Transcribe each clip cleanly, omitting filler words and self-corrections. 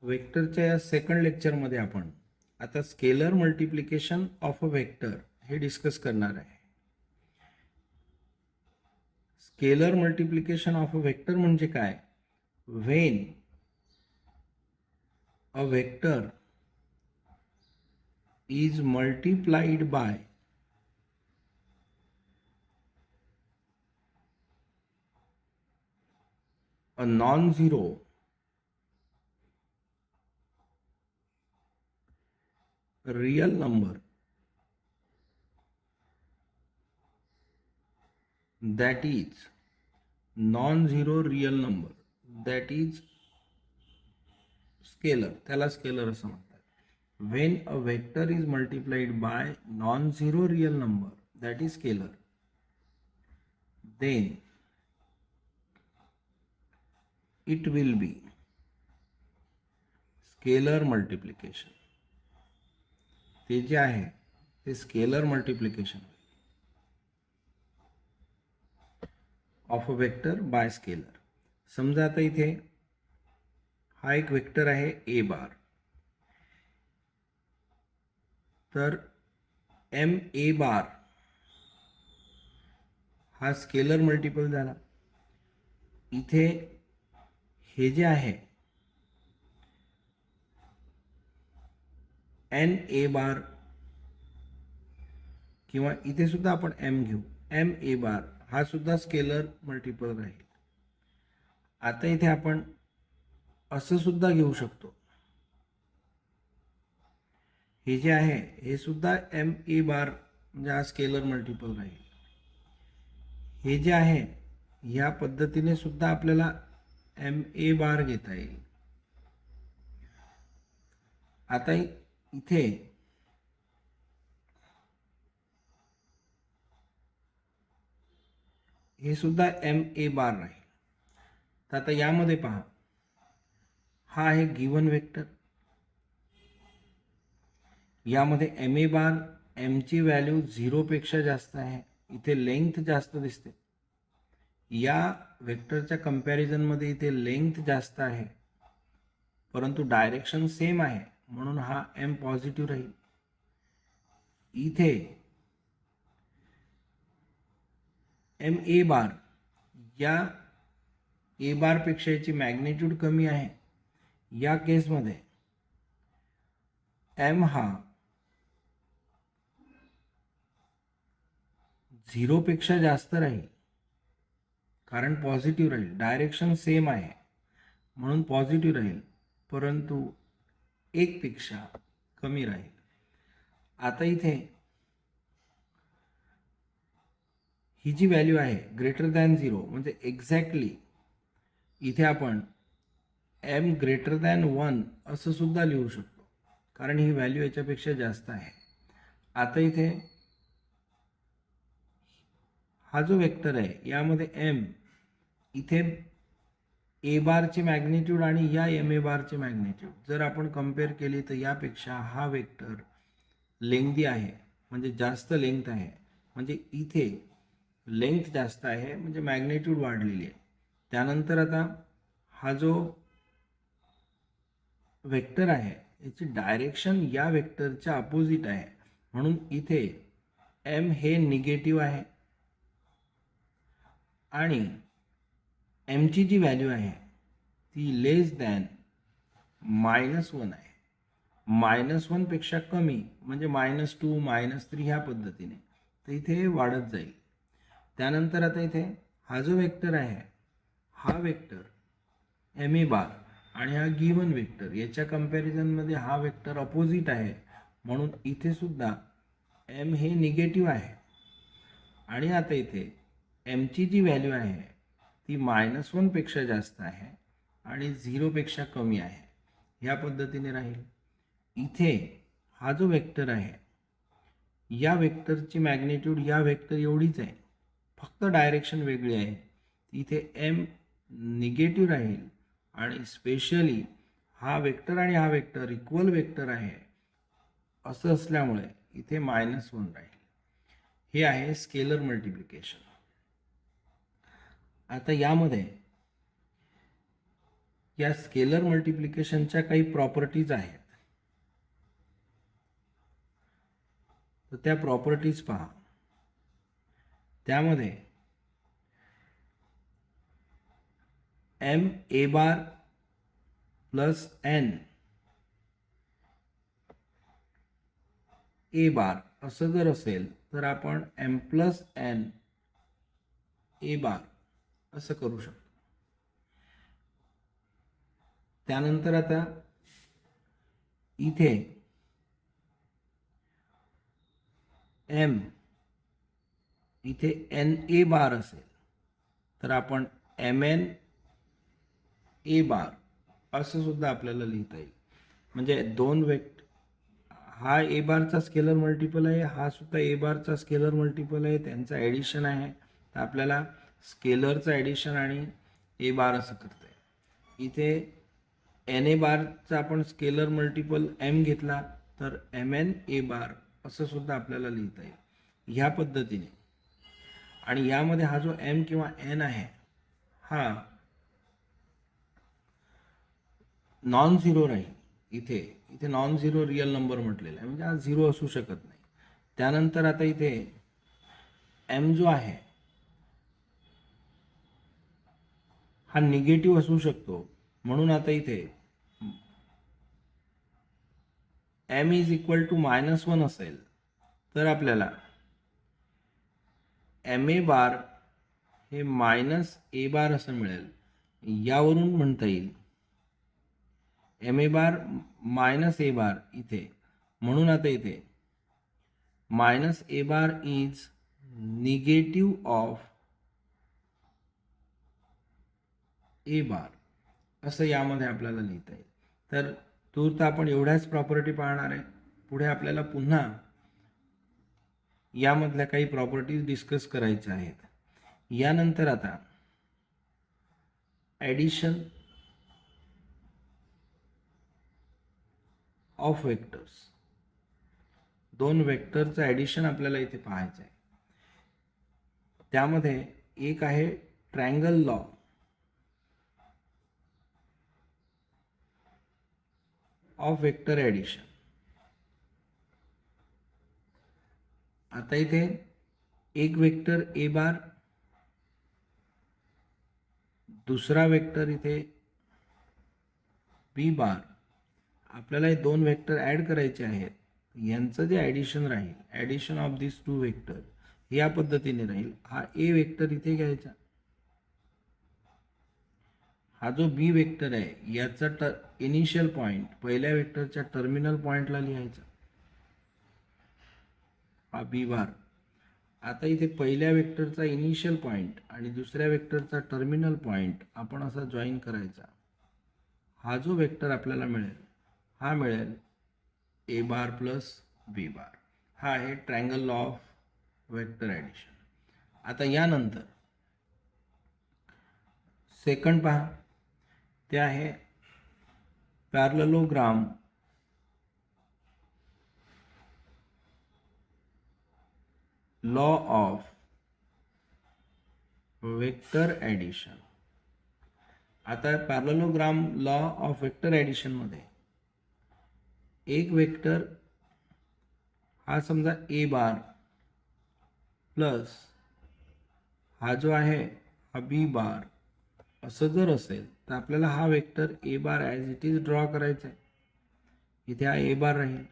वेक्टरच्या या सेकंड लेक्चरमध्ये आपण आता scalar multiplication of a vector हे डिस्कस करणार आहे. Scalar multiplication of a vector म्हणजे काय? When a vector is multiplied by a non-zero real number that is non-zero real number that is scalar, त्याला स्केलर असं म्हणतात. When a vector is multiplied by non-zero real number that is scalar, then it will be scalar multiplication. ते जे आहे ते scalar multiplication of a vector by scalar. समजा आता इथे हा एक वेक्टर आहे ए बार, तर एम ए बार हा स्केलर मल्टिपल झाला. इथे हे जे आहे एन ए बार, किंवा इथे सुद्धा आपण एम घेऊ, एम ए बार हा सुद्धा स्केलर मल्टिपल राहील. आता इथे आपण असं सुद्धा घेऊ शकतो, हे जे आहे हे सुद्धा एम ए बार म्हणजे हा स्केलर मल्टिपल राहील. हे जे आहे ह्या पद्धतीने सुद्धा आपल्याला एम ए बार घेता येईल. आता इथे हे सुद्धा एम ए बार राहील. तर आता यामध्ये पहा, हा आहे गिवन वेक्टर, यामध्ये एम ए बार एमची व्हॅल्यू 0 पेक्षा जास्त आहे, इथे लेंथ जास्त दिसते. या वेक्टरच्या कंपॅरिझनमध्ये इथे लेंथ जास्त आहे, परंतु डायरेक्शन सेम आहे म्हणून हा एम पॉझिटिव्ह राहील. इथे एम ए बार या ए बार पेक्षा याची मॅग्निट्यूड कमी आहे. या केसमध्ये एम हा 0 पेक्षा जास्त राहील, कारण पॉझिटिव्ह राहील. डायरेक्शन सेम आहे म्हणून पॉझिटिव्ह राहील, परंतु 1 पेक्षा कमी राहील. आता इथे ही जी व्हॅल्यू आहे ग्रेटर दॅन 0 म्हणजे एक्झॅक्टली इथे आपण एम ग्रेटर दॅन 1 असं सुद्धा लिहू शकतो, कारण ही व्हॅल्यू याच्यापेक्षा जास्त आहे. आता इथे हा जो वेक्टर आहे यामध्ये एम, इथे ए बारची मॅग्निट्यूड आणि या एम ए बारची मॅग्निट्यूड जर आपण कम्पेअर केली तर यापेक्षा हा वेक्टर लेंथी आहे, म्हणजे जास्त लेंथ आहे. म्हणजे इथे लेंथ जास्त आहे म्हणजे मॅग्निट्यूड वाढलेली आहे. त्यानंतर आता हा जो वेक्टर आहे याची डायरेक्शन या वेक्टरच्या अपोजिट आहे, म्हणून इथे एम हे निगेटिव्ह आहे आणि एमची जी व्हॅल्यू आहे ती लेस दॅन -1 आहे. -1 पेक्षा कमी म्हणजे -2 -3 ह्या पद्धतीने, तर इथे वाढत जाईल. त्यानंतर आता इथे हा जो वेक्टर आहे हा वेक्टर एम ए बार आणि हा गिवन वेक्टर याच्या कंपॅरिझनमध्ये हा वेक्टर अपोजिट आहे, म्हणून इथे सुद्धा एम हे निगेटिव्ह आहे. आणि आता इथे एमची जी व्हॅल्यू आहे ती -1 पेक्षा जास्त आहे आणि 0 पेक्षा कमी आहे, ह्या पद्धतीने राहील. इथे हा जो वेक्टर आहे या वेक्टरची मॅग्निट्यूड या वेक्टर एवढीच आहे, फक्त डायरेक्शन वेगळी आहे. इथे एम निगेटिव्ह राहील आणि स्पेशली हा वेक्टर आणि हा वेक्टर इक्वल वेक्टर आहे असं असल्यामुळे इथे -1 राहील. हे आहे स्केलर मल्टिप्लिकेशन. आता यामध्ये या स्केलर मल्टिप्लिकेशनच्या काही प्रॉपर्टीज आहेत. तर त्या प्रॉपर्टीज पहा. त्यामध्ये M A bar plus N A bar असं जर असेल तर आपण M plus N A bar असं करू शकतो. त्यानंतर आता इथे एम इथे एन ए बार असेल तर आपण एम एन ए बार असं सुद्धा आपल्याला लिहिता येईल. म्हणजे दोन हा ए बारचा स्केलर मल्टिपल आहे, हा सुद्धा ए बारचा स्केलर मल्टिपल आहे, त्यांचा ॲडिशन आहे. तर आपल्याला स्केलरचं ॲडिशन आणि ए बार असं करता येईल. इथे एन ए बारचा आपण स्केलर मल्टिपल एम घेतला तर एम एन ए बार असं सुद्धा आपल्याला लिहिता येईल ह्या पद्धतीने. आणि यामध्ये हा जो एम किंवा एन आहे हा नॉन झिरो राहील. इथे नॉन झिरो रिअल नंबर म्हटलेला आहे, म्हणजे हा झिरो असू शकत नाही. त्यानंतर आता इथे एम जो आहे हा निगेटिव्ह असू शकतो. म्हणून आता इथे एम इज इक्वल टू -1 असेल तर आपल्याला एम ए बार हे मायनस ए बार असं मिळेल. यावरून म्हणता येईल M A bar minus A बार इथे. म्हणून आता इथे minus A bar is negative of A bar असं यामध्ये आपल्याला लिहिता येईल. तर तूर्त आपण एवढ्याच प्रॉपर्टी पाहणार आहे. पुढे आपल्याला पुन्हा यामधल्या काही प्रॉपर्टीज डिस्कस करायच्या आहेत. यानंतर आता ॲडिशन ऑफ वेक्टर्स, दोन वेक्टरचं ॲडिशन आपल्याला इथे पाहायचं आहे. त्यामध्ये एक आहे triangle law of vector addition. आता इथे एक वेक्टर ए बार, दुसरा वेक्टर इथे बी बार. आपल्याला हे दोन वेक्टर ॲड करायचे आहेत. यांचं जे ॲडिशन राहील, addition of this two vector या पद्धतीने राहील. हा ए वेक्टर इथे घ्यायचा, हा जो बी वेक्टर आहे याचा इनिशियल पॉईंट पहिल्या वेक्टरच्या टर्मिनल पॉईंटला लिहायचा, हा बी बार. आता इथे पहिल्या वेक्टरचा इनिशियल पॉईंट आणि दुसऱ्या वेक्टरचा टर्मिनल पॉईंट आपण असा जॉईन करायचा. हा जो वेक्टर आपल्याला मिळेल हा मिळेल ए बार प्लस बी बार. हा आहे triangle law of vector addition. आता यानंतर सेकंड पहा, ते आहे parallelogram law of vector addition. आता पॅरललोग्राम लॉ ऑफ वेक्टर ॲडिशनमध्ये एक वेक्टर हा समजा ए बार प्लस हा जो आहे हा बी बार असं जर असेल तर आपल्याला हा vector A bar as it is draw करायचा आहे. इथे हा ए बार राहील.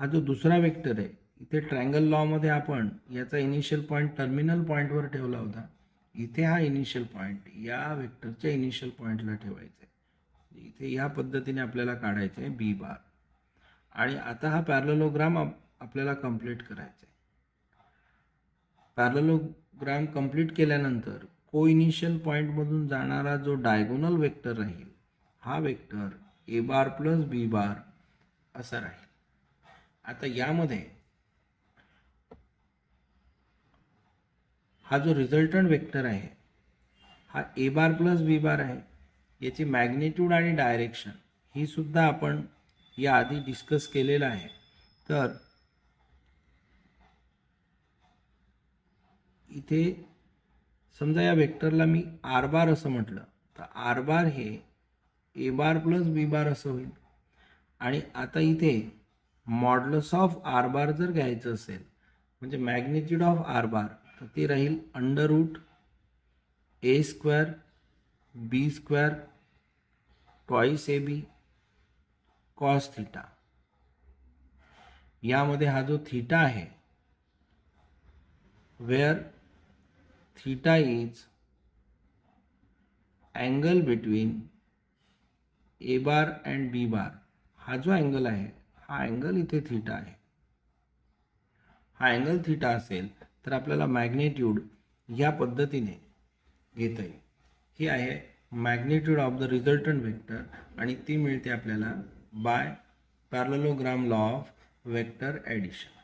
हा जो दुसरा वेक्टर आहे इथे ट्रायंगल लॉमध्ये आपण याचा इनिशियल पॉईंट टर्मिनल पॉईंटवर ठेवला होता. इथे हा इनिशियल पॉईंट या वेक्टरच्या इनिशियल पॉईंटला ठेवायचा आहे. इथे या पद्धतीने आपल्याला काढायचं आहे बी बार. आणि आता हा पॅरललोग्राम आपल्याला कंप्लीट करायचा आहे. पॅरललोग्राम कंप्लीट केल्यानंतर को इनिशियल पॉईंटमधून जाणारा जो डायगोनल वेक्टर राहील हा vector A bar plus B bar असा राहील. आता यामध्ये हा जो रिझल्टंट वेक्टर आहे हा ए बार प्लस बी बार आहे. याची मॅग्निट्यूड आणि डायरेक्शन ही सुद्धा आपण याआधी डिस्कस केलेलं आहे. तर इथे समजा या वेक्टरला मी आर बार असं म्हटलं तर आर बार हे ए बार प्लस बी बार असं होईल. आणि आता इथे मॉड्युलस ऑफ आर बार जर घ्यायचं असेल म्हणजे मॅग्निट्यूड ऑफ आर बार, तर ते राहील under root A square B square twice A B cos theta. यामध्ये हा जो थीटा आहे, where theta is angle between A bar and B bar, हा जो अँगल आहे हा अँगल इथे थीटा आहे. हा अँगल थीटा असेल तर आपल्याला मॅग्निट्यूड या पद्धतीने घेता येईल. ही आहे magnitude of the resultant vector आणि ती मिळते आपल्याला by parallelogram law of vector addition.